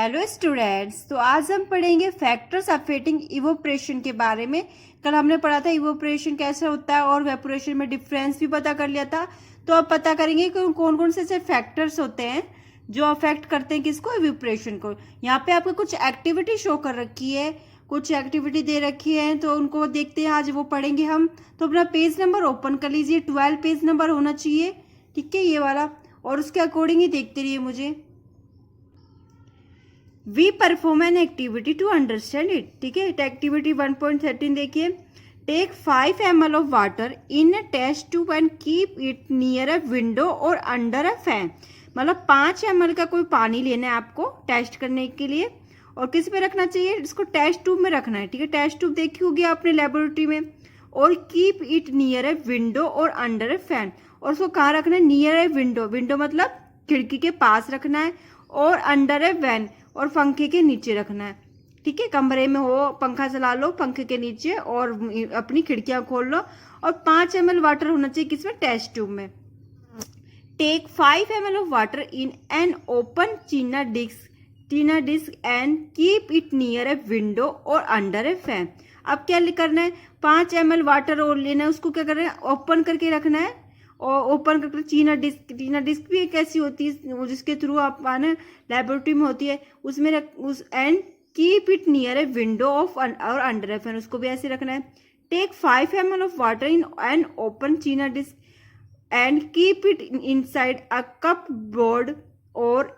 Hello students, तो आज हम पढ़ेंगे फैक्टर्स अफेक्टिंग इवोपरेशन के बारे में। कल हमने पढ़ा था इवोपरेशन कैसे होता है और वेपोरेशन में डिफरेंस भी पता कर लिया था। तो अब पता करेंगे कि कौन कौन से ऐसे फैक्टर्स होते हैं जो अफेक्ट करते हैं किसको, इवोपरेशन को। यहाँ पे आपको कुछ एक्टिविटी शो कर रखी है, कुछ एक्टिविटी दे रखी है, तो उनको देखते हैं, आज वो पढ़ेंगे हम। तो अपना पेज नंबर ओपन कर लीजिए, 12 पेज नंबर होना चाहिए, ठीक है, ये वाला, और उसके अकॉर्डिंग ही देखते रहिए मुझे। We perform an activity to understand it, ठीक है। एक्टिविटी 1.13 देखिए, take 5 ml of water in a test tube and keep it near a window और अंडर अ फैन। मतलब 5 ml का कोई पानी लेना है आपको टेस्ट करने के लिए, और किस पे रखना चाहिए, इसको टेस्ट ट्यूब में रखना है, ठीक है। टेस्ट ट्यूब देखी होगी आपने लेबोरेटरी में। और keep it near a window और अंडर अ फैन, और उसको कहाँ रखना है, नियर अ विंडो, विंडो मतलब खिड़की के पास रखना है, और अंडर अ फैन, और पंखे के नीचे रखना है, ठीक है। कमरे में हो, पंखा चला लो पंखे के नीचे और अपनी खिड़कियां खोल लो। और 5 ml वाटर होना चाहिए किसमें, टेस्ट ट्यूब में। Take 5 ml of water in an open china dish and keep it near a window और अंडर अ फैन। अब क्या करना है, 5 ml वाटर और लेना है, उसको क्या करना है, ओपन करके रखना है। और ओपन करके चीना डिस्क भी एक ऐसी होती है जिसके थ्रू आप आना लेबोरेटरी में होती है, उसमें उस and keep it near a window of और अंडर ए फैन, उसको भी ऐसे रखना है। Take 5 ml of water in an open china dish and keep it inside a cupboard और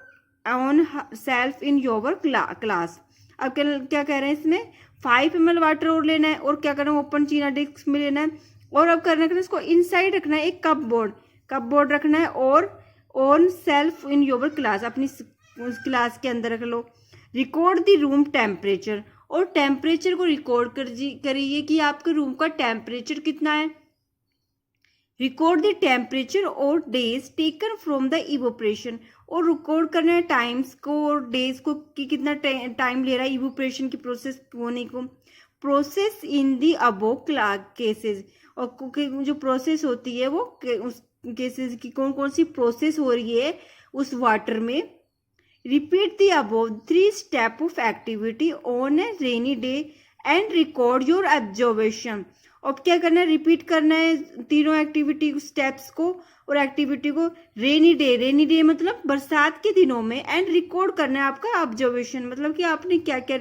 on shelf in your class. अब क्या कह रहे हैं इसमें, 5 ml वाटर और लेना है, और क्या करना है, ओपन चीना डिस्क में लेना है, और अब करना है इसको इनसाइड रखना है, एक कप बोर्ड रखना है, और on shelf in your class, अपनी उस क्लास के अंदर रख लो। रिकॉर्ड द रूम टेम्परेचर, और टेम्परेचर को रिकॉर्ड करिए कि आपके रूम का टेम्परेचर कितना है। रिकॉर्ड द टेम्परेचर और days taken from the evaporation, और रिकॉर्ड करना है टाइम्स को और डेज को कि कितना टाइम ले रहा है इवोपरेशन की प्रोसेस होने को। Process in the above cases, और जो प्रोसेस होती है वो उस केसेस की कौन कौन सी प्रोसेस हो रही है उस वाटर में। Repeat the above 3 step of activity on A rainy day and record your observation. अब क्या करना है, रिपीट करना है तीनों एक्टिविटी स्टेप्स को और एक्टिविटी को रेनी डे मतलब बरसात के दिनों में, एंड रिकॉर्ड करना है आपका ऑब्जर्वेशन, मतलब कि आपने क्या क्या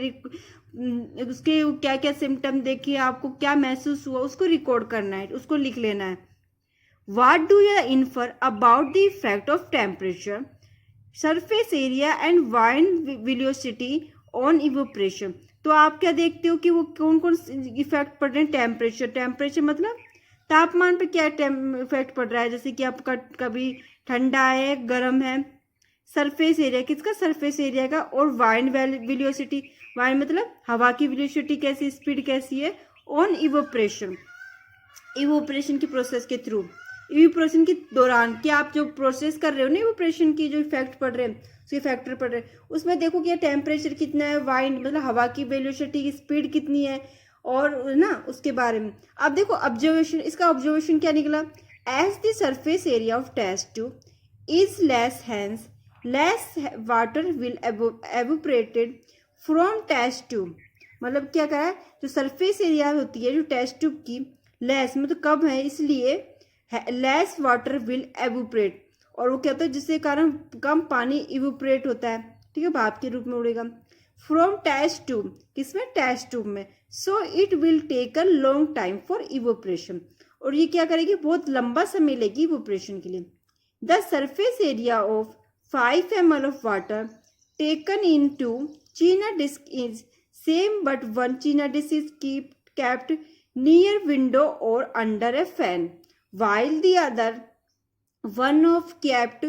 उसके क्या क्या सिम्टम देखे, आपको क्या महसूस हुआ, उसको रिकॉर्ड करना है, उसको लिख लेना है। What do you infer about the effect of temperature, surface area and wind velocity on evaporation. तो आप क्या देखते हो कि वो कौन कौन इफेक्ट पड़ रहे हैं, टेम्परेचर मतलब तापमान पे क्या इफेक्ट पड़ रहा है, जैसे कि आपका कभी ठंडा है, गर्म है। सरफेस एरिया किसका, सरफेस एरिया का। और वाइंड वेलोसिटी, वाइंड मतलब हवा की वेलोसिटी कैसी, स्पीड कैसी है, ऑन इवोपरेशन की प्रोसेस के थ्रू, इवोपरेशन के दौरान क्या आप जो प्रोसेस कर रहे हो ना, इवोपरेशन की जो इफेक्ट पड़ रहे हैं, उसके फैक्टर पड़ रहे हैं, उसमें देखो कि टेम्परेचर कितना है, वाइंड मतलब हवा की वेलोसिटी की स्पीड कितनी है, और ना उसके बारे में। अब देखो ऑब्जर्वेशन, इसका ऑब्जर्वेशन क्या निकला, as the surface area of test tube is less hence less water will evaporated from test tube. मतलब क्या करा है, जो सरफेस एरिया होती है जो टेस्ट ट्यूब की, लेस मतलब कम है, इसलिए लेस वाटर विल एवोपरेट, और वो क्या होता है जिसके कारण कम पानी इवोपरेट होता है, ठीक है, भाप के रूप में उड़ेगा। फ्रॉम टेस्ट ट्यूब, किसमें, टेस्ट ट्यूब में। So it will take a long time for evaporation, और ये क्या करेगी, बहुत लंबा समय लेगी इवोपरेशन के लिए। The surface area of 5 ml of water taken in to china disc is same, but one china disc is kept near window or under a fan, while the other one of kept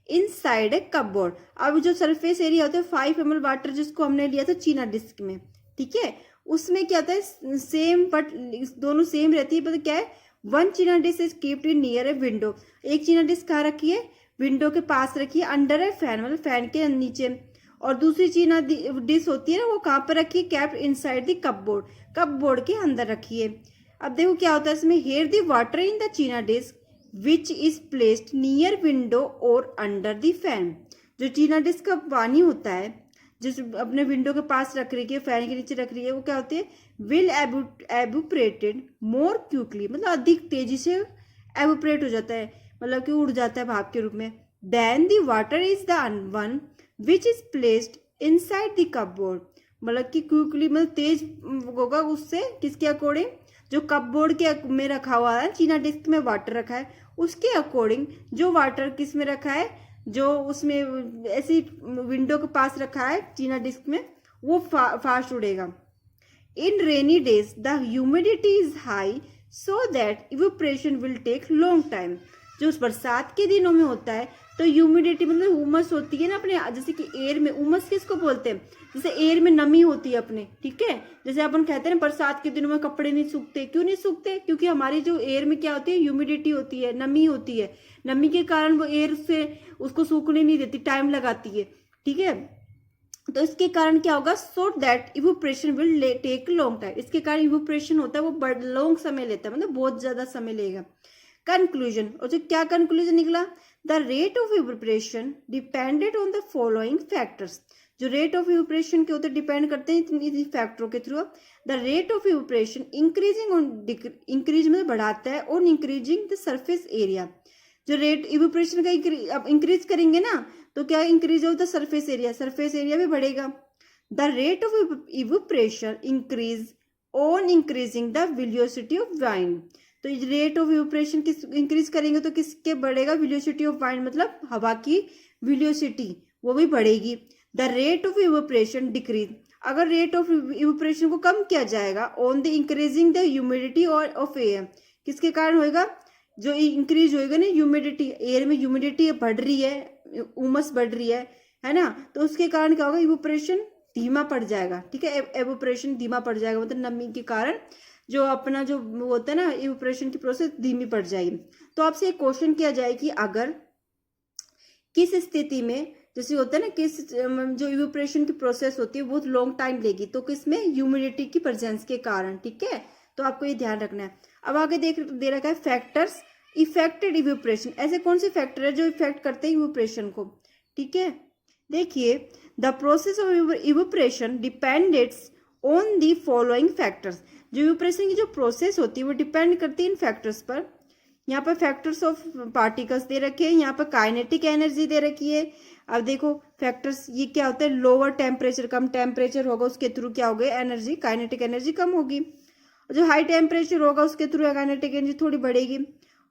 inside a cupboard। अब जो surface area होता है 5 ml water जिसको हमने लिया था चीना disc में, ठीक है, उसमें क्या होता है सेम, बट दोनों सेम रहती है, पर क्या है, one china disc is kept in near a window, एक चीना डिस्क कहाँ रखी है, विंडो के पास रखी है, अंडर ए फैन मतलब फैन के नीचे। और दूसरी चीना डिश होती है ना, वो कहाँ पर रखी है, कैप्ड इनसाइड द कपबोर्ड के अंदर रखी है। अब देखो क्या होता है इसमें, here the water in the china dish which is placed near window और अंडर द फैन। जो चीना डिस्क का पानी होता है जिस अपने विंडो के पास रख रही है, फैन के नीचे रख रही है, वो क्या होती है, विल एवोपरेटेड मोर क्विकली, मतलब अधिक तेजी से एवोपरेट हो जाता है, मतलब कि उड़ जाता है भाप के रूप में। Then the water is the one which is placed inside the cupboard, मतलब कि क्विकली मतलब तेज होगा उससे, किसके अकॉर्डिंग, जो कपबोर्ड के में रखा हुआ है, चीना डिस्क में वाटर रखा है उसके अकॉर्डिंग, जो वाटर किस में रखा है, जो उसमें ऐसी विंडो के पास रखा है चीना डिस्क में, वो फास्ट उड़ेगा। In rainy days the humidity is high so that evaporation will take long time, जो उस बरसात के दिनों में होता है तो ह्यूमिडिटी मतलब उमस होती है ना अपने, जैसे कि एयर में उमस किसको बोलते हैं, जैसे एयर में नमी होती है अपने, ठीक है, जैसे अपन कहते हैं ना बरसात के दिनों में कपड़े नहीं सूखते, क्यों नहीं सूखते, क्योंकि हमारी जो एयर में क्या होती है, ह्यूमिडिटी होती है, नमी होती है, नमी के कारण वो एयर से उसको सूखने नहीं देती, टाइम लगाती है, ठीक है। तो इसके कारण क्या होगा, so that evaporation will take long time, इसके कारण इवोपरेशन होता है वो लॉन्ग समय लेता है, मतलब बहुत ज्यादा समय लेगा। कंक्लूजन, और जो क्या कंक्लूजन निकला, the rate of evaporation depended on the following factors, जो रेट ऑफ इवोपरेशन के होते डिपेंड करते हैं इन फैक्टरों के through. The rate of evaporation increasing on increase में बढ़ाता है on increasing the surface area, जो रेट इवोपरेशन का इंक्रीज करेंगे ना तो क्या इंक्रीज होता है, सरफेस एरिया, सरफेस एरिया भी बढ़ेगा। The rate of evaporation increase on increasing the velocity of wind, तो रेट ऑफ इवोपरेशन किस इंक्रीज करेंगे तो किसके बढ़ेगा, वेलोसिटी ऑफ वाइंड, मतलब हवा की वेलोसिटी वो भी बढ़ेगी। The rate of evaporation decrease, अगर रेट ऑफ इवोपरेशन को कम किया जाएगा on the increasing the humidity और ऑफ एयर, किसके कारण होएगा, जो इंक्रीज होएगा ना ह्यूमिडिटी, एयर में ह्यूमिडिटी बढ़ रही है, उमस बढ़ रही है ना, तो उसके कारण क्या होगा, इवोपरेशन धीमा पड़ जाएगा, ठीक है, एवोपरेशन धीमा पड़ जाएगा, मतलब नमी के कारण जो अपना जो होता है ना इवोपरेशन की प्रोसेस धीमी पड़ जाएगी। तो आपसे एक क्वेश्चन किया जाए कि अगर किस स्थिति में, जैसे होता है ना किस जो इवोपरेशन की प्रोसेस होती है बहुत लॉन्ग टाइम लेगी, तो किसमें, ह्यूमिडिटी की प्रेजेंस के कारण, ठीक है, तो आपको ये ध्यान रखना है। अब आगे दे रखा है फैक्टर्स इफेक्टेड इवोपरेशन, ऐसे कौन से फैक्टर है जो इफेक्ट करते हैं इवोपरेशन को, ठीक है। देखिए, the process of evaporation depends on the following factors, जो इवोपरेशन की जो प्रोसेस होती है वो डिपेंड करती है इन फैक्टर्स पर। यहाँ पर फैक्टर्स ऑफ पार्टिकल्स दे रखे हैं, यहाँ पर काइनेटिक एनर्जी दे रखी है। अब देखो फैक्टर्स ये क्या होता है, लोअर टेम्परेचर, कम टेम्परेचर होगा उसके थ्रू क्या होगी, एनर्जी, काइनेटिक एनर्जी कम होगी, जो हाई टेम्परेचर होगा उसके थ्रू काइनेटिक एनर्जी थोड़ी बढ़ेगी।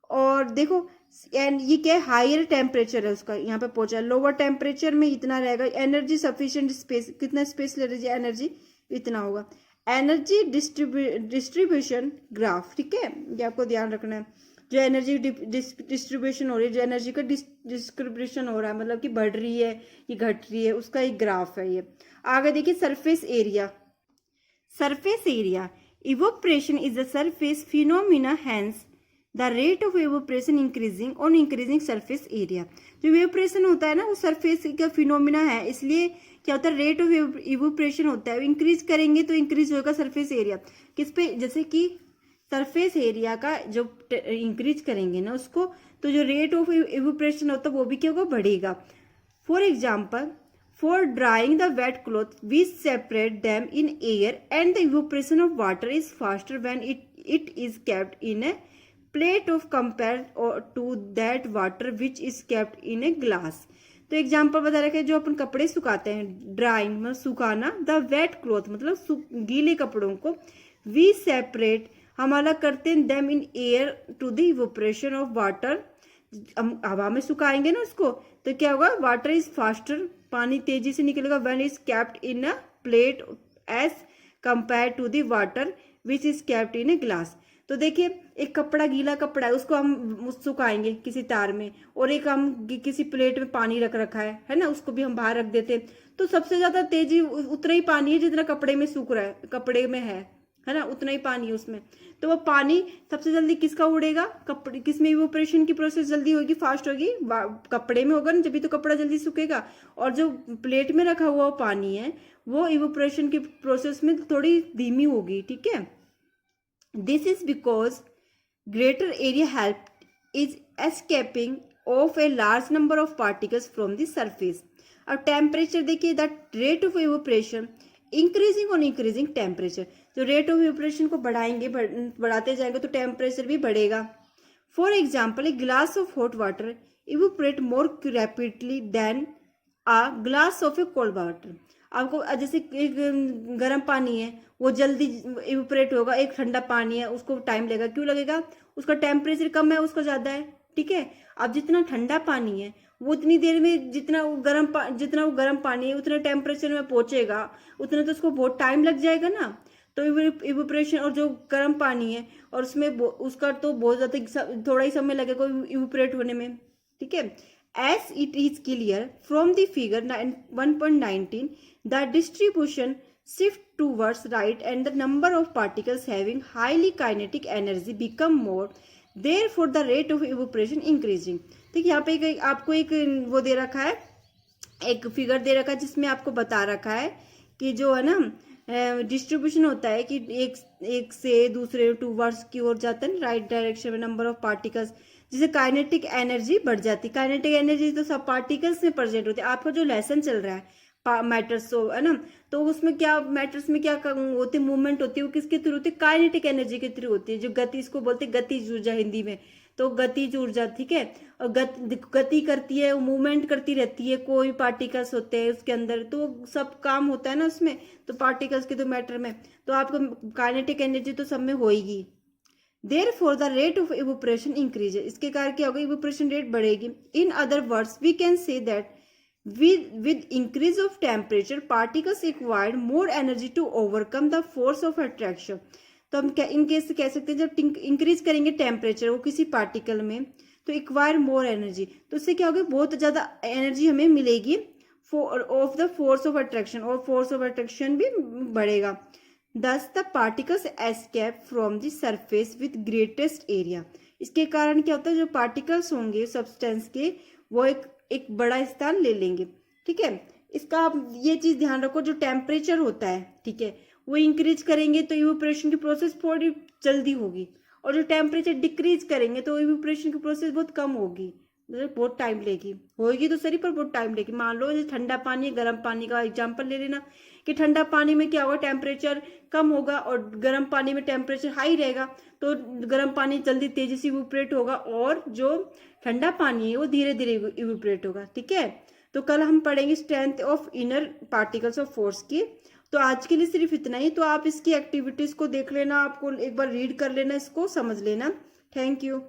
और देखो ये क्या है, हायर टेम्परेचर है उसका यहाँ पे पहुंचा, लोअर टेम्परेचर में इतना रहेगा, एनर्जी सफिशिएंट स्पेस, कितना स्पेस ले रही है एनर्जी, इतना होगा। एनर्जी डिस्ट्रीब्यूशन ग्राफ, ठीक है, ये आपको ध्यान रखना है, जो एनर्जी डिस्ट्रीब्यूशन हो रही है, जो एनर्जी का डिस्ट्रीब्यूशन हो रहा है, मतलब कि बढ़ रही है कि घट रही है, उसका एक ग्राफ है ये। आगे देखिए surface area, surface area, evaporation is a surface phenomena, hence the rate of evaporation increasing on increasing surface area, जो इवोपरेशन होता है ना वो सरफेस का फिनोमिना है, इसलिए क्या होता है, रेट ऑफ इवोपरेशन होता है, इंक्रीज करेंगे तो इंक्रीज होगा सरफेस एरिया, किस पे, जैसे कि सरफेस एरिया का जो इंक्रीज करेंगे ना उसको, तो जो रेट ऑफ इवोपरेशन होता है वो भी क्या होगा, बढ़ेगा। For example, for drying the wet cloth we separate them in air and the evaporation of water is faster when it is kept in a plate of compare to that water which is kept in a glass. तो example बता रखे, जो अपन कपड़े सुखाते हैं, drawing मतलब सुखाना, the wet cloth मतलब गीले कपड़ों को, वी सेपरेट हम अलग करते हैं, them in air to the evaporation of water, हम हवा में सुखाएंगे ना उसको, तो क्या होगा, वाटर इज फास्टर, पानी तेजी से निकलेगा, when is kept in a plate as compare to the water which is kept in a glass. तो देखिए एक कपड़ा गीला कपड़ा है उसको हम सुखाएंगे किसी तार में, और एक हम किसी प्लेट में पानी रख रखा है ना, उसको भी हम बाहर रख देते हैं, तो सबसे ज्यादा तेजी उतना ही पानी है जितना कपड़े में सूख रहा है, कपड़े में है ना, उतना ही पानी है उसमें, तो वो पानी सबसे जल्दी किसका उड़ेगा, कपड़े, किसमें इवोपरेशन की प्रोसेस जल्दी होगी, फास्ट होगी, कपड़े में होगा ना, जब भी तो कपड़ा जल्दी सूखेगा, और जो प्लेट में रखा हुआ पानी है वो इवोपरेशन की प्रोसेस में थोड़ी धीमी होगी, ठीक है। This is because greater area help is escaping of a large number of particles from the surface. अब टेम्परेचर देखिए, the rate of evaporation increasing on increasing temperature, जो रेट ऑफ इवोपरेशन को बढ़ाएंगे, बढ़ाते जाएंगे तो टेम्परेचर भी बढ़ेगा। For example, a glass of hot water evaporate more rapidly than a glass of a cold water. आपको जैसे एक गर्म पानी है वो जल्दी इवोपरेट होगा, एक ठंडा पानी है उसको टाइम लगेगा। क्यों लगेगा? उसका टेम्परेचर कम है, उसका ज्यादा है, ठीक है। अब जितना ठंडा पानी है वो उतनी देर में, जितना वो गर्म पानी है उतना टेम्परेचर में पहुंचेगा, उतना तो उसको बहुत टाइम लग जाएगा ना। तो इवोपरेशन, और जो गर्म पानी है और उसमें उसका तो बहुत ज्यादा थोड़ा ही समय लगेगा इवोपरेट होने में, ठीक है। As it is clear from the figure 1.19, the distribution shift towards right and the number of particles having highly kinetic energy become more. Therefore, the rate of evaporation increasing. देखिए यहाँ पे आपको एक वो दे रखा है, एक फिगर दे रखा है जिसमें आपको बता रखा है कि जो है ना डिस्ट्रीब्यूशन होता है कि एक से दूसरे टूवर्ड्स की ओर जाता है, राइट डायरेक्शन में नंबर ऑफ पार्टिकल्स, जिसे काइनेटिक एनर्जी बढ़ जाती है। काइनेटिक एनर्जी तो सब पार्टिकल्स में प्रेजेंट होती है। आपका जो लेसन चल रहा है मैटर्स, तो है ना, तो उसमें क्या मैटर्स में क्या होती है, मूवमेंट होती है, वो किसके थ्रू होती है? काइनेटिक एनर्जी के थ्रू होती है, जो गति, इसको बोलते हैं गतिज ऊर्जा हिंदी में, तो गतिज ऊर्जा, ठीक है। और गति करती है, मूवमेंट करती रहती है, कोई पार्टिकल्स होते हैं उसके अंदर, तो सब काम होता है ना उसमें, तो पार्टिकल्स के तो मैटर में, तो आपको काइनेटिक एनर्जी तो सब में होगी। Therefore, the rate of evaporation increases. इसके कारण क्या होगा? evaporation rate बढ़ेगी. In other words, we can say that with increase of temperature, particles acquired more energy to overcome the force of attraction. तो हम इन केस से कह सकते हैं, जब इंक्रीज करेंगे टेम्परेचर वो किसी पार्टिकल में, तो एक्वायर मोर एनर्जी, तो उससे क्या होगा? बहुत ज्यादा एनर्जी हमें मिलेगी of the force of attraction, और फोर्स ऑफ अट्रैक्शन भी बढ़ेगा। Thus the particles escape from the surface with greatest area. इसके कारण क्या होता है? जो पार्टिकल्स होंगे सब्सटेंस के, वो एक बड़ा स्थान ले लेंगे, ठीक है। इसका आप ये चीज ध्यान रखो, जो टेम्परेचर होता है, ठीक है, वो इंक्रीज करेंगे तो इवोपरेशन की प्रोसेस थोड़ी जल्दी होगी, और जो टेम्परेचर डिक्रीज करेंगे तो इवोपरेशन की प्रोसेस बहुत कम होगी, मतलब बहुत टाइम लेगी, होगी तो सही पर बहुत टाइम लेगी। मान लो जैसे ठंडा पानी, गर्म पानी का एग्जांपल ले लेना, कि ठंडा पानी में क्या होगा? टेम्परेचर कम होगा और गर्म पानी में टेम्परेचर हाई रहेगा, तो गर्म पानी जल्दी तेजी से इवोपरेट होगा, और जो ठंडा पानी है वो धीरे धीरे इवोपरेट होगा, ठीक है। तो कल हम पढ़ेंगे strength of inner particles of force की। तो आज के लिए सिर्फ इतना ही। तो आप इसकी एक्टिविटीज को देख लेना, आपको एक बार रीड कर लेना, इसको समझ लेना। Thank you.